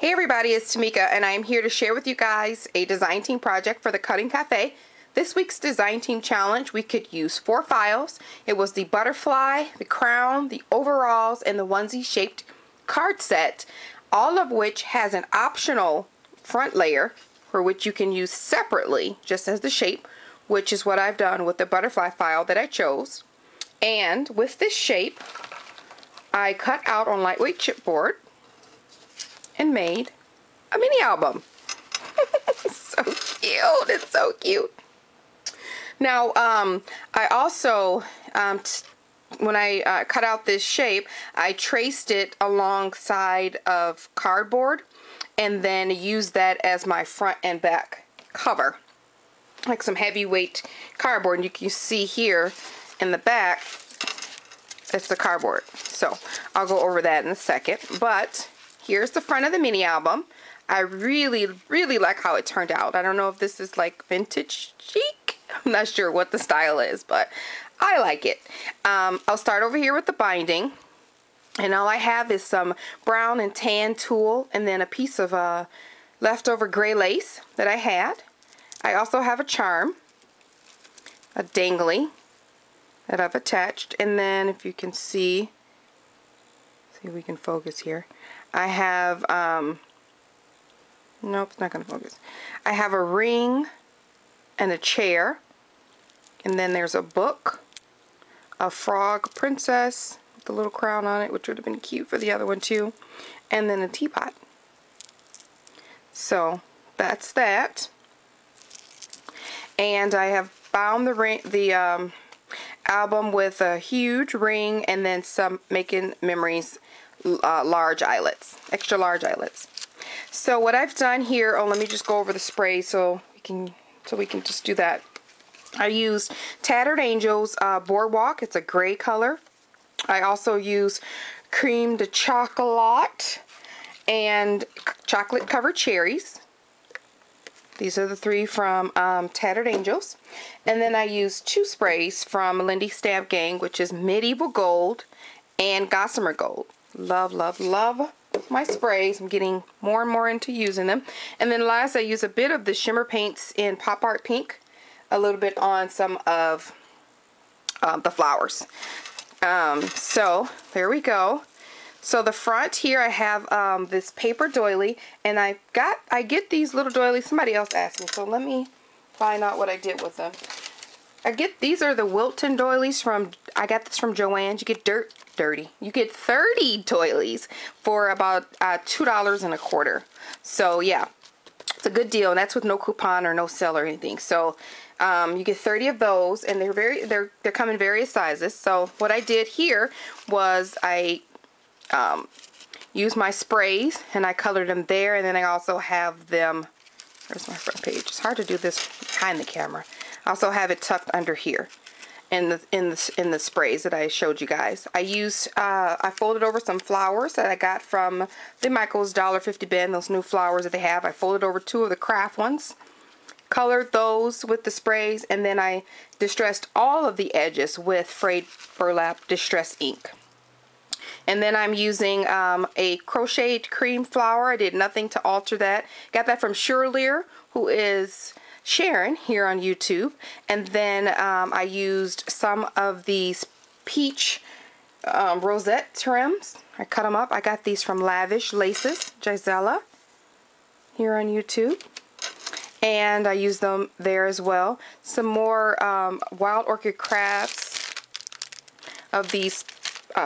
Hey everybody, it's Tamika and I am here to share with you guys a design team project for the Cutting Cafe. This week's design team challenge, we could use 4 files. It was the butterfly, the crown, the overalls, and the onesie shaped card set, all of which has an optional front layer for which you can use separately just as the shape, which is what I've done with the butterfly file that I chose. And with this shape, I cut out on lightweight chipboard and made a mini album. So cute. It's so cute. Now, I also, when I cut out this shape, I traced it alongside of cardboard and then used that as my front and back cover. Like some heavyweight cardboard. And you can see here in the back, it's the cardboard. So I'll go over that in a second. But here's the front of the mini album. I really like how it turned out. I don't know if this is like vintage chic. I'm not sure what the style is, but I like it. I'll start over here with the binding. And all I have is some brown and tan tulle and then a piece of leftover gray lace that I had. I also have a charm, a dangly that I've attached. And then if you can see if we can focus here. I have, nope, it's not going to focus. I have a ring and a chair. And then there's a book, a frog princess with a little crown on it, which would have been cute for the other one too. And then a teapot. So that's that. And I have bound the album with a huge ring and then some Making Memories large eyelets, extra large eyelets. So what I've done here, let me just go over the spray so we can just do that. I used Tattered Angels Boardwalk. It's a gray color. I also use Cream de Chocolat and Chocolate Covered Cherries. These are the 3 from Tattered Angels. And then I used 2 sprays from Lindy Stamp Gang, which is Medieval Gold and Gossamer Gold. Love, love, love my sprays. I'm getting more and more into using them. And then last, I use a bit of the shimmer paints in Pop Art Pink, a little bit on some of the flowers. So there we go. So the front here, I have this paper doily, and I get these little doilies. Somebody else asked me, so let me find out what I did with them. These are the Wilton doilies I got this from Joann's. You get you get 30 doilies for about $2.25. So yeah, it's a good deal, and that's with no coupon or no sale or anything. So you get 30 of those, and they're come in various sizes. So what I did here was I used my sprays and I colored them there, and then I also have them. There's my front page. It's hard to do this behind the camera. I also have it tucked under here in the sprays that I showed you guys. I folded over some flowers that I got from the Michael's $1.50 bin, those new flowers that they have. I folded over 2 of the craft ones, colored those with the sprays, and then I distressed all of the edges with frayed burlap distress ink. And then I'm using a crocheted cream flower. I did nothing to alter that. Got that from Shirley, who is Sharon here on YouTube. And then I used some of these peach rosette trims. I cut them up. I got these from Lavish Laces, Gisela, here on YouTube. And I used them there as well. Some more Wild Orchid Crafts of these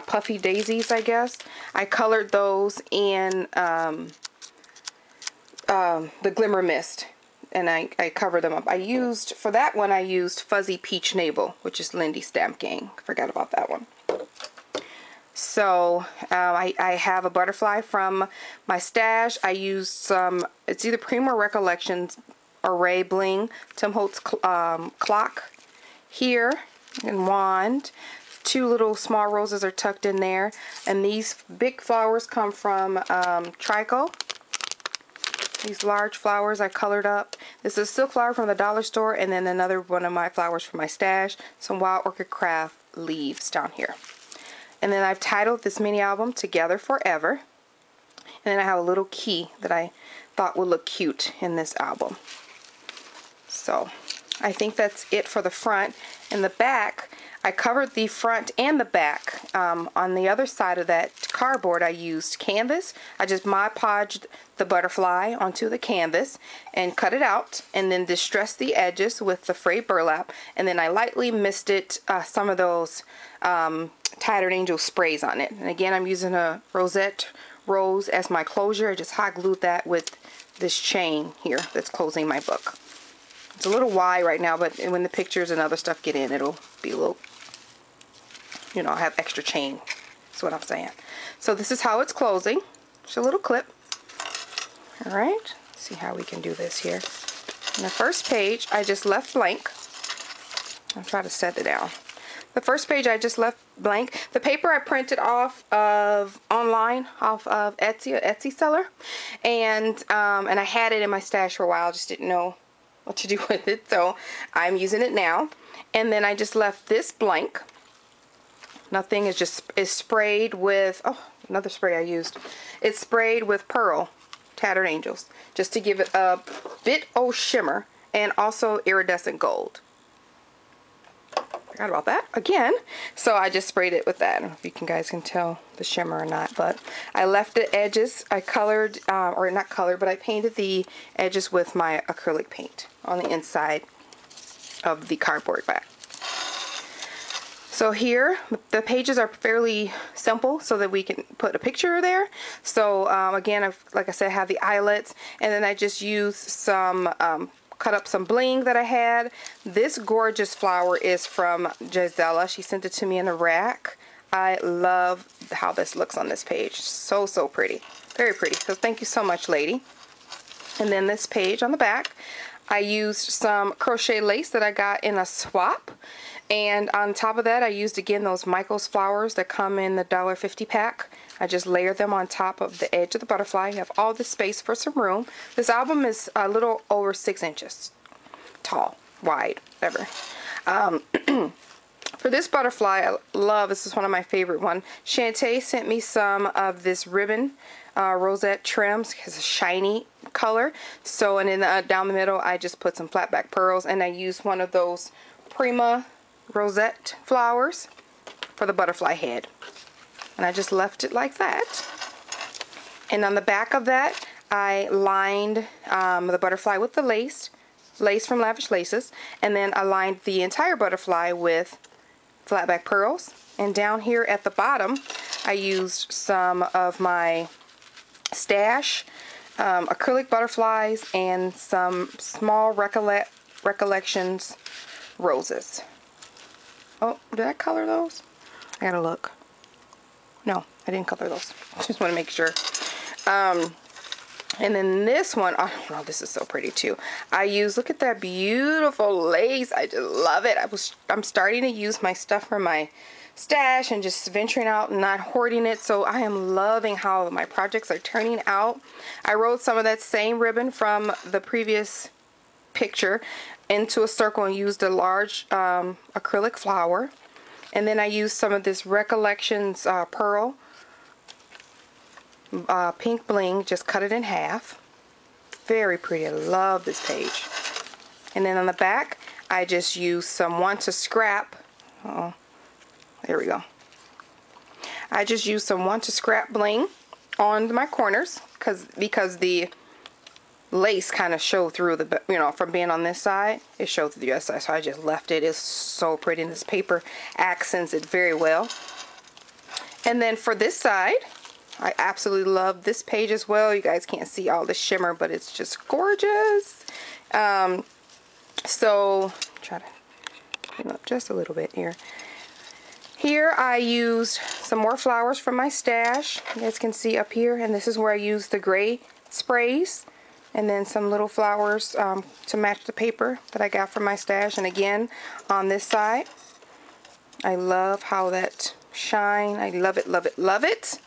puffy daisies, I guess. I colored those in the Glimmer Mist, and I covered them up. For that one, I used Fuzzy Peach Navel, which is Lindy Stamp Gang. Forgot about that one. So I have a butterfly from my stash. I used some, it's either Primo Recollections Array Bling, Tim Holtz clock here, and wand. 2 little small roses are tucked in there, and these big flowers come from Trico. These large flowers I colored up. This is a silk flower from the dollar store, and then another one of my flowers from my stash. Some Wild Orchid Craft leaves down here. And then I've titled this mini album Together Forever. And then I have a little key that I thought would look cute in this album. So I think that's it for the front. And the back, I covered the front and the back. On the other side of that cardboard, I used canvas. I just Mod Podged the butterfly onto the canvas and cut it out, and then distressed the edges with the frayed burlap, and then I lightly misted some of those Tattered Angel sprays on it. And again, I'm using a rosette rose as my closure. I just hot glued that with this chain here that's closing my book. It's a little wide right now, but when the pictures and other stuff get in, it'll be a little, you know, I have extra chain. That's what I'm saying. So this is how it's closing. Just a little clip. All right. Let's see how we can do this here. On the first page, I just left blank. I'll try to set it down. The first page I just left blank. The paper I printed off of online, off of Etsy, an Etsy seller, and I had it in my stash for a while. Just didn't know what to do with it, so I'm using it now. And then I just left this blank. Nothing is sprayed with, oh, another spray I used. It's sprayed with Pearl Tattered Angels, just to give it a bit of shimmer, and also iridescent gold. Forgot about that again. So I just sprayed it with that. I don't know if you guys can tell the shimmer or not, but I left the edges. I colored, or not colored, but I painted the edges with my acrylic paint on the inside of the cardboard back. So here, the pages are fairly simple so that we can put a picture there. So again, like I said, I have the eyelets, and then I just used some, cut up some bling that I had. This gorgeous flower is from Gisela. She sent it to me in a rack. I love how this looks on this page. So, so pretty. Very pretty. So thank you so much, lady. And then this page on the back, I used some crochet lace that I got in a swap. And on top of that, I used again those Michael's flowers that come in the $1.50 pack. I just layered them on top of the edge of the butterfly. You have all the space for some room. This album is a little over 6 inches tall, wide, whatever. For this butterfly, I love, this is one of my favorite ones. Shantae sent me some of this ribbon rosette trims. It has a shiny color. So, and then down the middle, I just put some flat back pearls, and I used one of those Prima rosette flowers for the butterfly head. And I just left it like that. And on the back of that, I lined the butterfly with the lace from Lavish Laces, and then I lined the entire butterfly with flat back pearls. And down here at the bottom, I used some of my stash acrylic butterflies and some small Recollections roses. Oh, did I color those? I gotta look. No, I didn't color those. Just want to make sure. And then this one, oh no, this is so pretty too. I use, look at that beautiful lace. I just love it. I'm starting to use my stuff from my stash and just venturing out and not hoarding it. So I am loving how my projects are turning out. I rolled some of that same ribbon from the previous picture into a circle and used a large acrylic flower. And then I used some of this Recollections pearl pink bling, just cut it in half. Very pretty. I love this page. And then on the back, I just used some Want to Scrap. Oh, there we go. I just used some Want to Scrap bling on my corners because the lace kind of showed through the, you know, from being on this side, it showed through the other side, so I just left it. It's so pretty, and this paper accents it very well. And then for this side, I absolutely love this page as well. You guys can't see all the shimmer, but it's just gorgeous. So try to clean up just a little bit here. Here I used some more flowers from my stash. You guys can see up here, and this is where I used the gray sprays. And then some little flowers to match the paper that I got from my stash. And again, on this side, I love how that shine. I love it, love it, love it.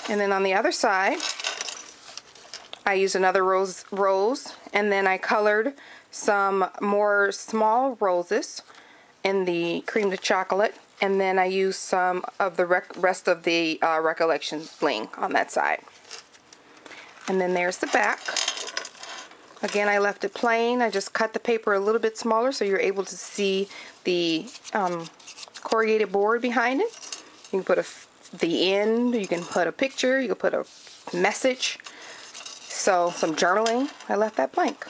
And then on the other side, I used another rose, and then I colored some more small roses in the cream to chocolate. And then I use some of the rest of the Recollection bling on that side. And then there's the back. Again, I left it plain. I just cut the paper a little bit smaller so you're able to see the corrugated board behind it. You can put the end, you can put a picture, you can put a message. So some journaling, I left that blank.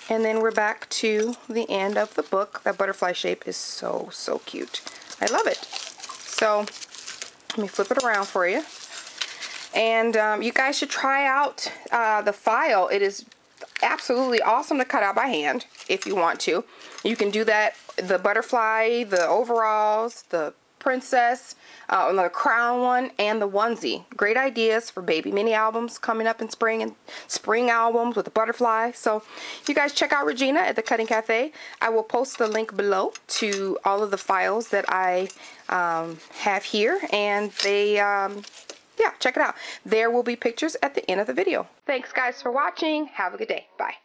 And then we're back to the end of the book. That butterfly shape is so, so cute. I love it. So let me flip it around for you. And you guys should try out the file. It is absolutely awesome to cut out by hand if you want to. You can do that, the butterfly, the overalls, the princess, the crown one, and the onesie. Great ideas for baby mini albums coming up in spring, and spring albums with the butterfly. So you guys check out Regina at the Cutting Cafe. I will post the link below to all of the files that I have here, and they yeah, check it out. There will be pictures at the end of the video. Thanks guys for watching. Have a good day. Bye.